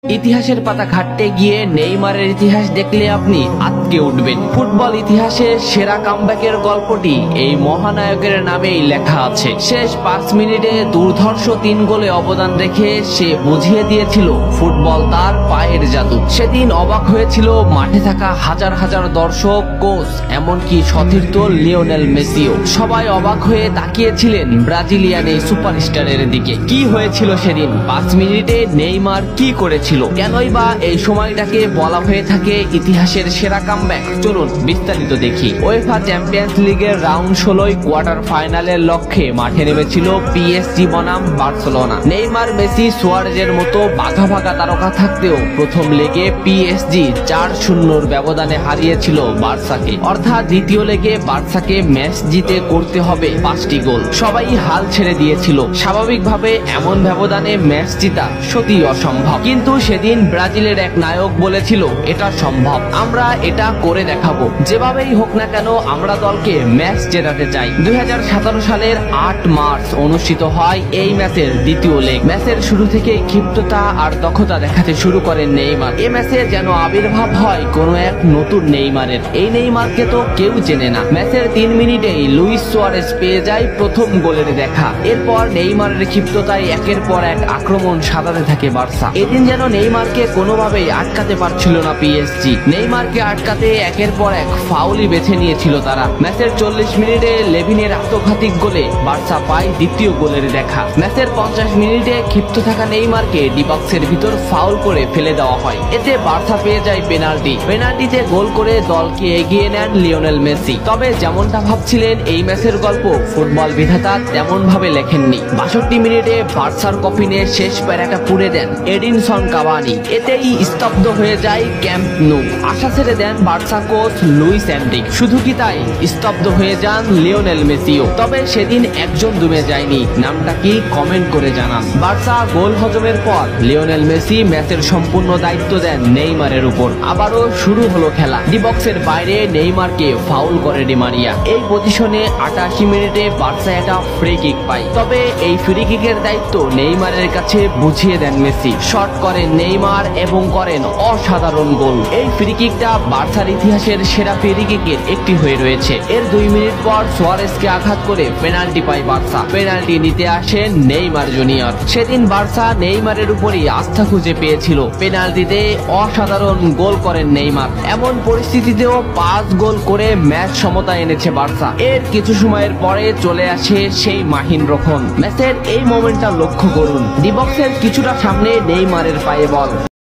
ইতিহাসের পাতা ঘাটতে গিয়ে নেইমারের ইতিহাস দেখলে আপনি আঁতকে উঠবেন। ফুটবল ইতিহাসে সেরা কামব্যাকের গল্পটি এই মহানায়কের নামেই লেখা আছে। শেষ 5 মিনিটে দুর্ধর্ষ 3 গোলে অবদান রেখে সে বুঝিয়ে দিয়েছিল ফুটবল তার পায়ের জাদু। সেদিন অবাক হয়েছিল মাঠে থাকা হাজার হাজার দর্শক, কোচ, এমনকি সতীর্থ লিওনেল মেসিও। সবাই অবাক হয়ে তাকিয়েছিলেন ব্রাজিলিয়ান এই সুপারস্টারের দিকে। কি হয়েছিল সেদিন? 5 মিনিটে নেইমার কি করেছিল? কেনই বা এই সময়টাকে বলা হয়ে থাকে ইতিহাসের সেরা কামব্যাক? চলুন বিস্তারিত দেখি। উয়েফা চ্যাম্পিয়ন্স লিগের রাউন্ড 16 কোয়ার্টার ফাইনালের লক্ষ্যে মাঠে নেমেছিল পিএসজি বনাম বার্সেলোনা। নেইমার, মেসি, সুয়ারেজের মতো বাঘা বাঘা তারকা থাকতেও প্রথম লেগে পিএসজি 4-0 ব্যবধানে হারিয়েছিল বার্সাকে। অর্থাৎ দ্বিতীয় লেগে বার্সাকে ম্যাচ জিতে করতে হবে 5টি গোল। সবাই হাল ছেড়ে দিয়েছিল। স্বাভাবিকভাবে এমন ব্যবধানে ম্যাচ জিতা সত্যিই অসম্ভব, কিন্তু সেদিন ব্রাজিলের এক নায়ক বলেছিল এটা সম্ভব, আমরা এটা করে দেখাবো। যেভাবেই হোক না কেন আমরা দলকে ম্যাচ জেতাতে চাই। 2017 সালের 8 মার্চ অনুষ্ঠিত হয় এই ম্যাচের দ্বিতীয় লেগ। ম্যাচের শুরু থেকে ক্ষিপ্রতা আর দক্ষতা দেখাতে শুরু করেন নেইমার। এই ম্যাচে যেন আবির্ভাব হয় কোনো এক নতুন নেইমারের। এই নেইমারকে তো কেউ চেনে না। ম্যাচের 3 মিনিটেই লুইস সুয়ারেজ পেয়ে যায় প্রথম গোলের দেখা। এরপর নেইমারের ক্ষিপ্রতায় একের পর এক আক্রমণ সাজাতে থাকে বার্সা। এদিন যেন নেইমারকে কোনোভাবেই আটকাতে পারছিল না পিএসজি। নেইমারকে আটকাতে একের পর এক ফাউলই বেছে নিয়েছিল তারা। ম্যাচের 40 মিনিটে লেভিনের আত্মঘাতিক গোলে বার্সা পায় দ্বিতীয় গোলের দেখা। ম্যাচের 50 মিনিটে ক্ষিপ্ত থাকা নেইমারকে ডি বক্সের ভিতর ফাউল করে ফেলে দেওয়া হয়। এতে বার্সা পেয়ে যায় পেনাল্টি। পেনাল্টিতে গোল করে দলকে এগিয়ে নেন লিওনেল মেসি। তবে যেমনটা ভাবছিলেন এই ম্যাচের গল্প ফুটবল বিধাতা তেমন ভাবে লেখেননি। 62 মিনিটে বার্সার কফিনে শেষ প্যারাটা পুড়ে দেন এডিনসন কাভানি। এতেই স্তব্ধ হয়ে যায় ক্যাম্প নু। আশা ছেড়ে দেন বার্সা কোচ লুইস এনরিক। শুধু কি তাই, স্তব্ধ হয়ে যান লিওনেল মেসিও। তবে সেদিন একজন দমে যায়নি। নামটা কি কমেন্ট করে জানান। বার্সা গোল হজমের পর লিওনেল মেসি ম্যাচের সম্পূর্ণ দায়িত্ব দেন নেইমারের উপর। আবারও শুরু হলো খেলা। ডি বক্সের বাইরে নেইমারকে ফাউল করে ডি মারিয়া। এই পজিশনে 88 মিনিটে বার্সা একটা ফ্রি কিক পায়। তবে এই ফ্রি কিকের দায়িত্ব নেইমারের কাছে বুঝিয়ে দেন মেসি। শট করেন নেইমার এবং করেন অসাধারণ গোল। এই ফ্রি কিকটা বার্সার ইতিহাসের সেরা ফ্রি কিকের একটি হয়ে রয়েছে। এর 2 মিনিট পর সুয়ারেজকে আঘাত করে পেনাল্টি পায় বার্সা। পেনাল্টি নিতে আসেন নেইমার জুনিয়র। সেদিন বার্সা নেইমারের উপরই আস্থা খুঁজে পেয়েছিল। পেনাল্টিতে অসাধারণ গোল করেন নেইমার। এমন পরিস্থিতিতেও 5 গোল করে ম্যাচ সমতা এনেছে বার্সা। এর কিছু সময়ের পরে চলে আসে সেই মাহিন রক্ষণ। ম্যাচের এই মোমেন্টটা লক্ষ্য করুন। ডি বক্সের কিছুটা সামনে নেইমারের পায়ে বল।